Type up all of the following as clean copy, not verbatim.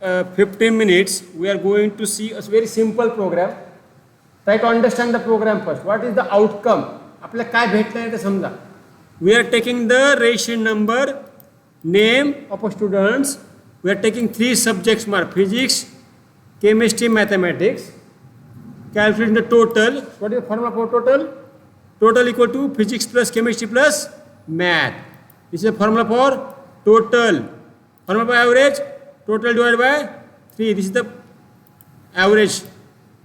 15 minutes, we are going to see a very simple program. Try to understand the program first. What is the outcome? आपल्याला काय भेटलं आहे ते समजा. We are taking the ration number, name of a students. We are taking 3 subjects mark: physics, chemistry, mathematics. Calculating the total. What is the formula for total? Total equal to physics plus chemistry plus math. This is the formula for total. Formula for average. Total divided by 3. This is the average.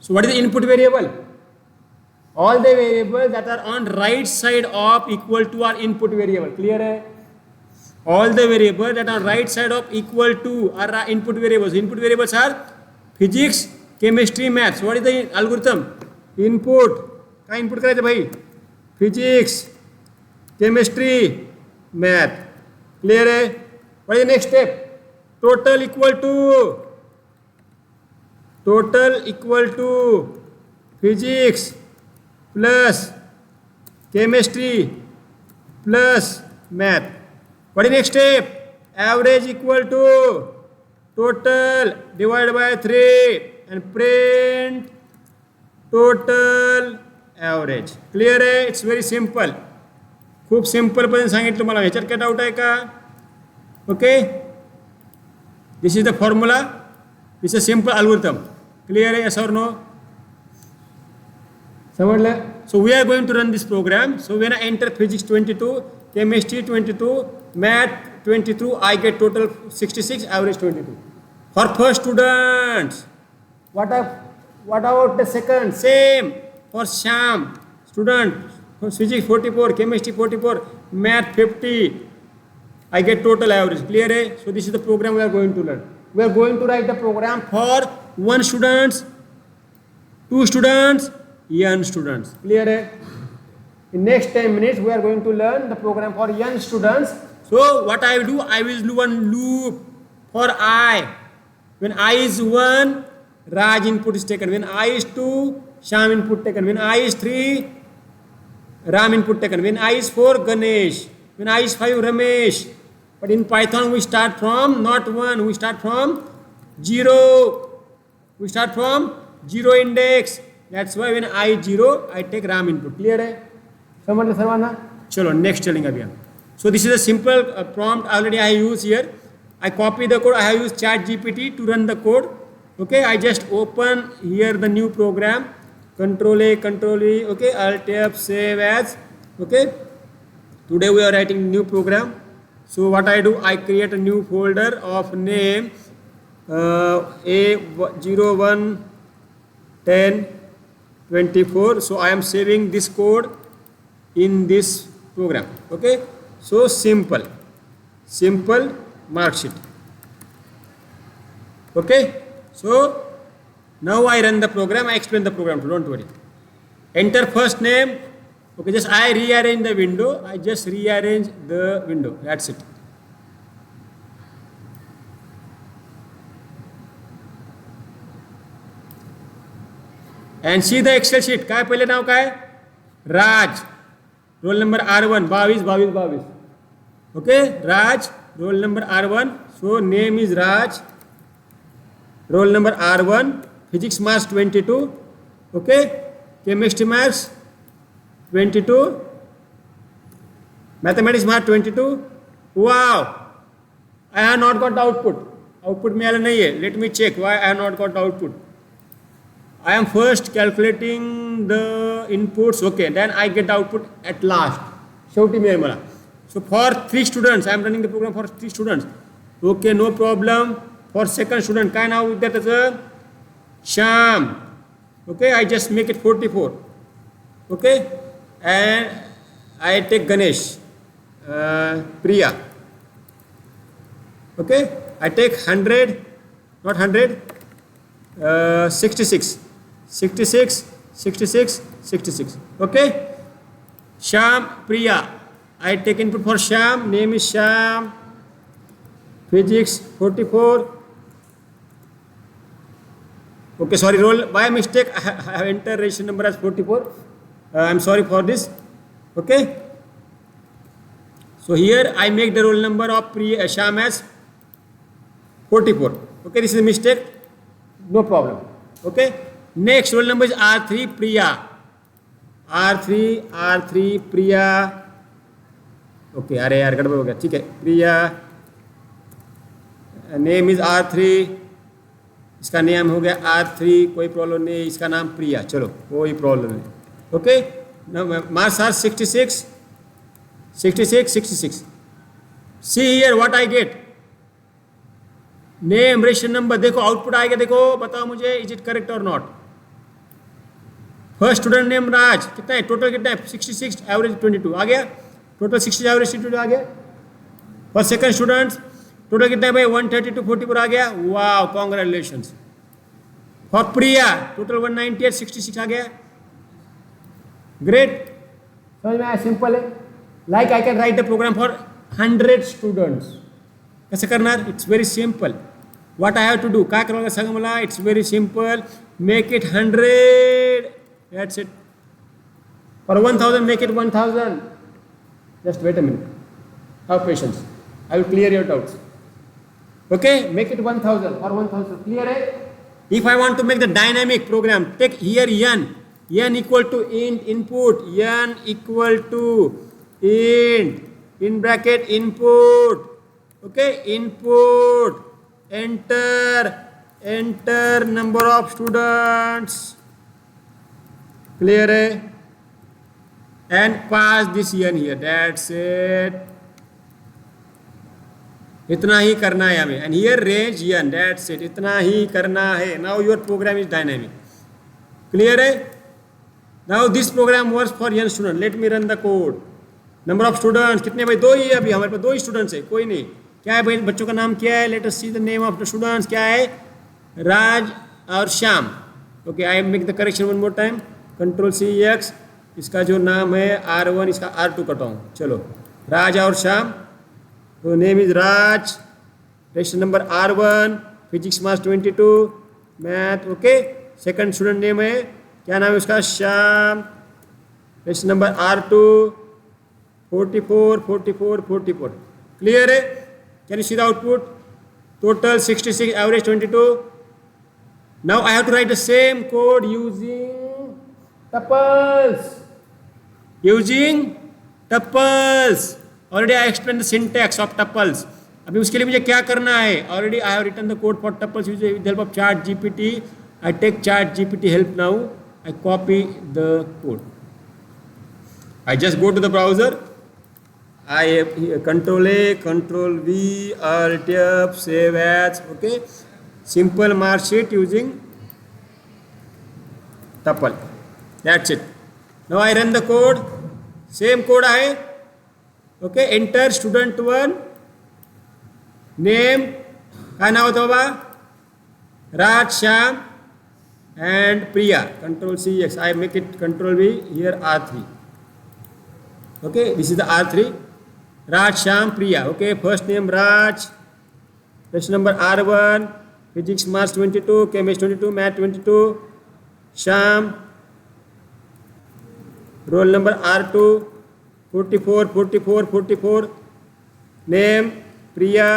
So what is the input variable? All the variables that are on right side of equal to are input variable. Clear hai? All the variables that are right side of equal to are input variables. Input variables are physics, chemistry, math. So what is the algorithm? Input. काय input करायचं भाई? Physics, chemistry, math. Clear hai? What is the next step? Total equal to physics plus chemistry plus math. What is the next step? Average equal to total divided by 3 and print total average. Clear है? It's very simple. खूप simple पण सांगितलं मला. ह्याच्यात काय doubt आहे का? Okay. This is the formula. This is a simple algorithm. Clear? Yes or no? समझलं? So we are going to run this program. So when I enter physics 22, chemistry 22, math 22, I get total 66, average 22. For first students. What about the second? Same. For Sham, student, for physics 44, chemistry 44, math 50. I get total average. Clear hai? So this is the program we are going to learn. We are going to write the program for 1 students, 2 students, n students. Clear hai? In next 10 minutes we are going to learn the program for n students. So what I will do? I will do one loop for I. When I is 1, Raj input is taken. When I is 2, Sham input taken. When I is 3, Ram input taken. When I is 4, Ganesh. When I is 5, Ramesh. But in Python we start from not 1, we start from 0. We start from 0 index. That's why when I is 0, I take Ram input. Clear hai? समझ सर्वाना? चलो next चलेंगे अभी हम. So this is a simple prompt already I use here. I copy the code. I have used ChatGPT to run the code. Okay, I just open here the new program. Control A, Control V. Okay, Alt F, save as. Okay. Today we are writing new program. So what I do, I create a new folder of name A01 10 24. So I am saving this code in this program. Okay. So simple mark sheet. Okay. So now I run the program. I explain the program. Don't worry. Enter first name. Okay, just I rearrange the window. I just rearrange the window. That's it. And see the Excel sheet. काय पहिले नाव काय? राज. Roll number R1 22. Okay, Raj. Roll number R1. So name is Raj. Roll number R1. Physics marks 22. Okay, chemistry marks 22, mathematics mark 22. Wow, I have not got the output. Output मिळालं नाहीये. Let me check why I have not got the output. I am first calculating the inputs. Okay, then I get the output at last. शेवटी मिळेल मला. So for 3 students, I am running the program for 3 students. Okay, no problem. For second student, काय नाव विद्यार्थ्याचं? Sham. Okay, I just make it 44. Okay. And I take Ganesh, Priya. Okay, I take 100, not 100, 66. Okay, Sham, Priya. I take input for Sham. Name is Sham. Physics 44. Okay, sorry, roll by mistake. I have entered ration number as 44. I'm sorry for this. Okay. So here I make the roll number of Sham as 44. Okay, this is a mistake. No problem. Okay. Next roll number is R3 Priya. R3 Priya. Okay अरे यार गड़बड़ हो गया. ठीक है प्रिया. Name is R3. इसका name हो गया R3. कोई प्रॉब्लम नहीं. इसका नाम प्रिया. चलो कोई प्रॉब्लम नहीं. Okay marks are 66. See here what I get. Name ration number. देखो आउटपुट आएगा. देखो बताओ मुझे इज इट करेक्ट और not. First student name Raj. कितना है टोटल. कितना है 66. एवरेज 22 आ गया. टोटल 60 एवरेज 22 आ गया. फॉर सेकंड स्टूडेंट टोटल कितना है भाई 132 44 आ गया. वाह कॉन्ग्रेचुलेशंस. फॉर प्रिया टोटल 198 66 आ गया. ग्रेट. समझ में आया. सिंपल है. Like I can write the program for 100 students. कैसे करना है. It's very simple. What I have to do. काय करावं सांगा मला. It's very simple. Make it 100. That's it. For 1000 make it 1000. Just wait a minute. Have patience. I will clear your doubts. Okay, make it 1000 or 1000. Clear it? If I want to make the dynamic program, take here n. N equal to int input. N equal to int in bracket input. Okay, input. Enter number of students. Clear it? And pass this n here. That's it. इतना ही करना है हमें. And here range n. That's it. इतना ही करना है. Now your program is dynamic. Clear है? Now this program works for n student. Let me run the code. Number of students कितने भाई. 2 ही है अभी हमारे पास. 2 ही स्टूडेंट्स है. कोई नहीं. क्या है भाई बच्चों का नाम क्या है. Let us see the name of the students. क्या है राज और Shyam. Okay, I make the correction one more time. Control C X. इसका जो नाम है R1 इसका R2 कटाऊँ. चलो राज और श्याम. तो name is Raj. Register number R1. Physics marks 22. Math. Okay. Second student name है क्या नाम है उसका Shyam. Register number R2. 44. Clear है. Can you see the output. Total 66 average 22. Now I have to write the same code using tuples. Already I explained the syntax of tuples. अभी उसके लिए मुझे क्या करना है. Already I have written the code for tuples with the help of ChatGPT. I take ChatGPT help now. I copy the code. I just go to the browser. I Control A, Control V, Alt F, save as. Okay. Simple mark sheet using tuple. That's it. Now I run the code. Same code आहे. Okay. Enter student 1. Name. काय नाव होतं बाबा. राज Shyam and Priya. Control C X. I make it Control V. Here R3. Okay. This is the R3. Raj Sham Priya. Okay. First name Raj. Question number R1. Physics Maths 22. Chemistry 22. Math 22. Sham. Roll number R2. 44. Name Priya.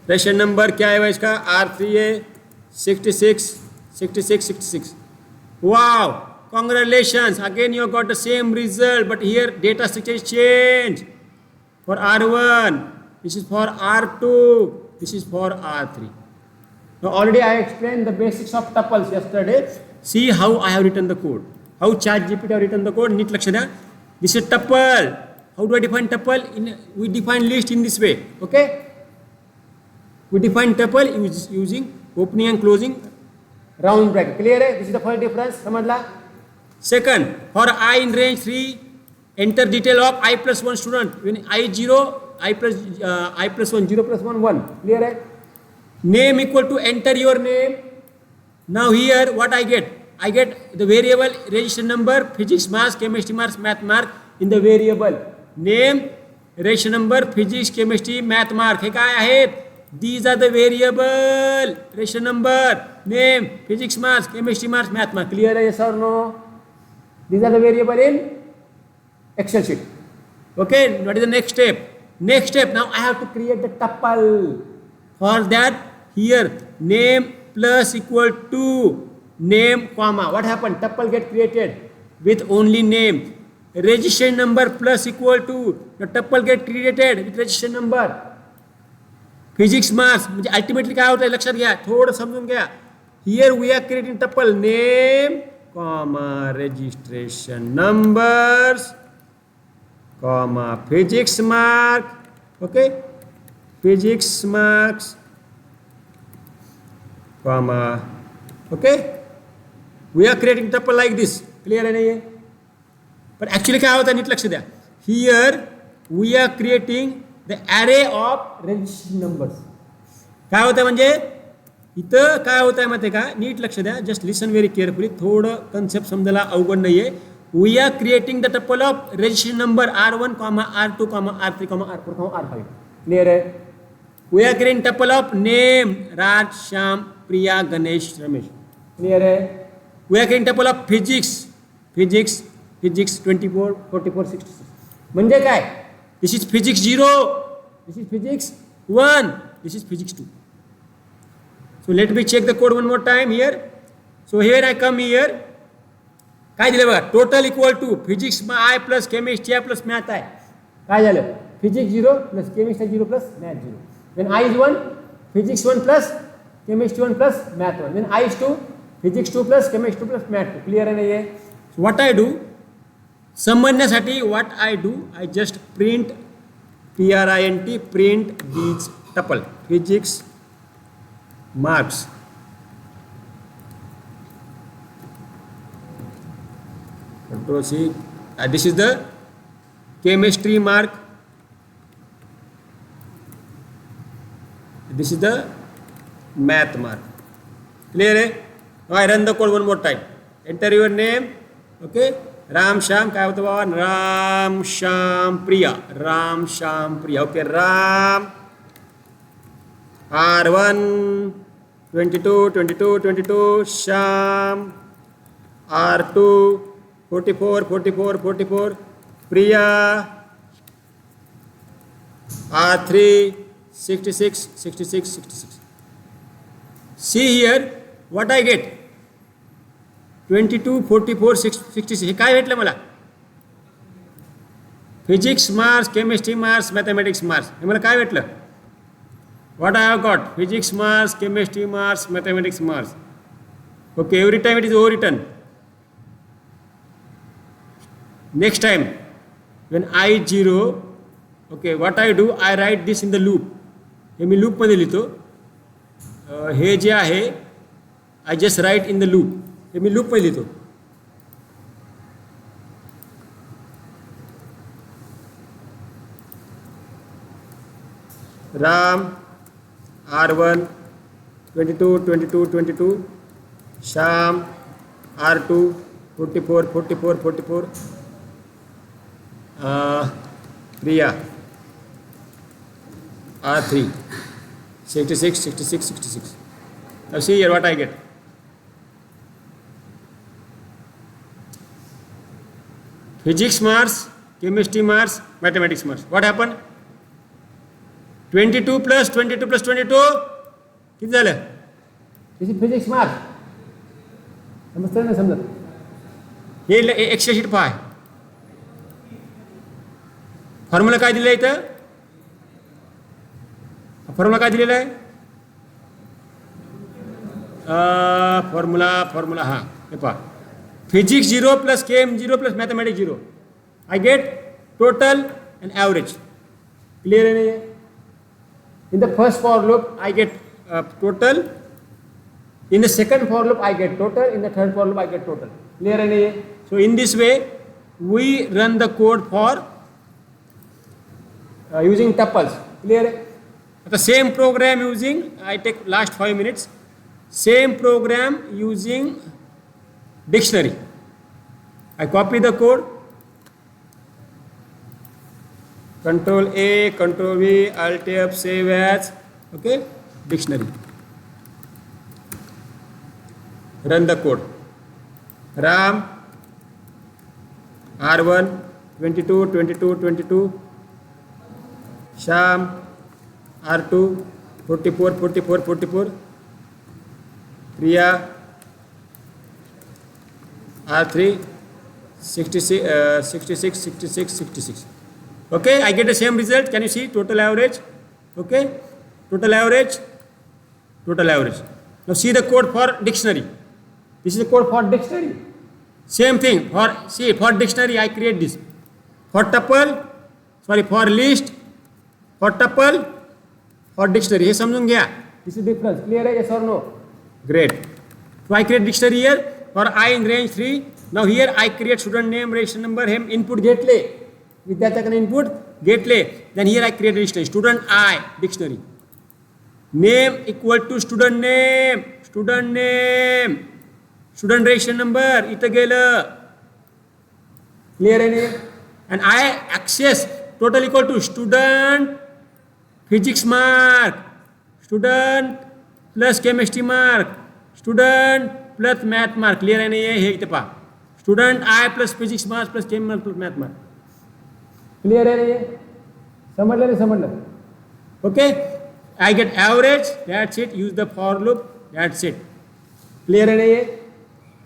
Question number क्या है भाई इसका. R3 है 66. Wow, congratulations. Again you got the same result, but here data structure is changed. For R1, this is for R2, this is for R3. Now already I explained the basics of tuples yesterday. See how I have written the code. How ChatGPT have written the code. नीट लक्ष द्या. This is tuple. How do I define tuple? We define list in this way. Okay. We define tuple using opening and closing round bracket. Clear है. This is the first difference. समझला. Second, for I in range 3, enter detail of I plus 1 student. When I 0, I plus 1, 0 plus 1, 1. Clear है. Name equal to enter your name. Now here what I get? I get the variable register number, physics marks, chemistry marks, math mark in the variable. Name, register number, physics, chemistry, math mark. हे काय आहेत? These are the variable. Register number, name, physics marks, chemistry marks, math mark. Clear है yes or no? These are the variable in Excel sheet. Okay, what is the next step? Next step, now I have to create the tuple. For that, here name plus equal to name comma. What happened? Tuple get created with only name. Registration number plus equal to the tuple get created with registration number. Physics marks म्हणजे ultimately काय होतं लक्षात घ्या, थोडं समजून घ्या. Here we are creating tuple name comma registration numbers comma physics mark. Okay, physics marks comma. Okay, we are creating tuple like this. Clear आहे नाही? पण ॲक्च्युली काय होतं नीट लक्ष द्या. Here we are creating the array of registration numbers. काय होतं म्हणजे इथं काय होतं आहे माहिती आहे का, नीट लक्ष द्या. Just listen very carefully. थोडं कन्सेप्ट समजायला अवघड नाही आहे. We are creating the tuple of registration number R1, R2, R3, R4, R5. Clear आहे? We are creating tuple of name Raj, Shyam, Priya, Ganesh, Ramesh. Clear आहे? We are creating tuple of physics 24, 44, 66. म्हणजे काय? This is physics 0, this is physics 1, this is physics 2. So let me check the code one more time here. So here I come here. काय दिलं बघा, total equal to physics I plus chemistry plus math आहे. काय झालं? Physics 0 plus chemistry 0 plus math 0. Then I is 1, physics 1 plus chemistry 1 plus math 1. Then I is 2, physics 2 plus chemistry 2 plus math 2. Clear आहे नाही आहे? What I do, समजण्यासाठी what I do, I just print PRINT, print these tuple physics marks. Control C. This is the chemistry mark. This is the math mark. Clear है? Now I run the code one more time. Enter your name. Okay. Ram Shyam काय होतं बाबा, Ram Shyam Priya, Ram Shyam Priya. Okay, Ram R1 22, Shyam R2 44, Priya R3 66. See here what I get. 22, 44, 66. हे काय भेटलं मला? Physics marks, chemistry marks, mathematics marks. हे मला काय भेटलं? What I have got? Physics marks, chemistry marks, mathematics marks. Okay, every time it is over written. Next time when I is 0, okay, what I do, I write this in the loop. हे मी लूपमध्ये लिहितो. हे जे आहे I just write in the loop. हे मी लूपमध्ये लिहितो. Ram R1 22, Shyam R2 44, Priya R3 66. Now see here what I get. Physics marks, chemistry marks, mathematics marks. What happened? 22 plus 22 किती झालं? This is physics mark. समजतं ना? समजत हे एक्स्ट्रा शीट पहा. फॉर्म्युला काय दिलं आहे इथं? फॉर्म्युला काय दिलेला आहे? फॉर्म्युला हा हे पहा. Physics 0 plus Chem 0 plus mathematics 0. I get total and average. Clear है? In the first for loop I get total. In the second for loop I get total. In the third for loop I get total. Clear है? So in this way we run the code for using tuples. Clear है? The same program using, I take last 5 minutes. Same program using dictionary. I copy the code, Control A, Control V, Alt F, save as. Okay, dictionary. Run the code. Ram R1 22, Sham R2 44, 44, 44. Priya, R3, 66, 66, 66, 66. Okay, I get the same result. Can you see total average? Okay, total average, total average. Now see the code for dictionary. This is the code for dictionary. Same thing. For dictionary I create this. For tuple, for list, for tuple, for dictionary. हे समझून गया? This is difference. Clear है? Yes or no? Great. So I create dictionary here for I in range 3. Now here I create student name, registration number, hem input getले. विद्यार्थ्याकडे input getले. Then here I create registration. Student I dictionary. Name equal to student name. Student name. Student registration number. इथं गेलं. Clear आहे ने? And I access total equal to student physics mark, student plus chemistry mark, student plus math mark. Clear आहे नाही हे इथे पहा. Student I plus physics mark plus chem mark plus math mark. Clear आहे नाही? समजलं नाही समजलं? Okay. I get average. That's it. Use the for loop. That's it. Clear आहे नाही?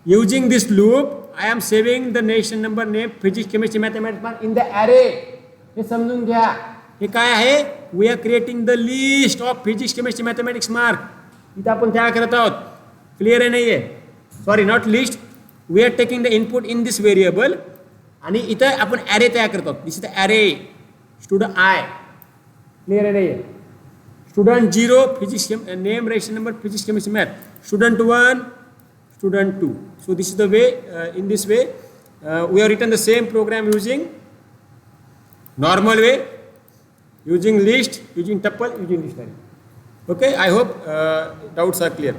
Using this loop, I am saving the nation number, name, physics, chemistry, mathematics mark in the array. हे समजून घ्या. हे काय आहे? We are creating the list of physics, chemistry, mathematics mark. इथं आपण तयार करत आहोत. Clear आहे नाही आहे? Sorry, not list. We are taking the input in this variable आणि इथं आपण array तयार करत आहोत. This is the array. Student I. Clear आहे नाही आहे? Student 0, physics, name, registration number, physics, chemistry, math. Student 1, student 2. So this is the way, in this way, we have written the same program using normal way, using list, using tuple, using dictionary. Okay, I hope doubts are clear.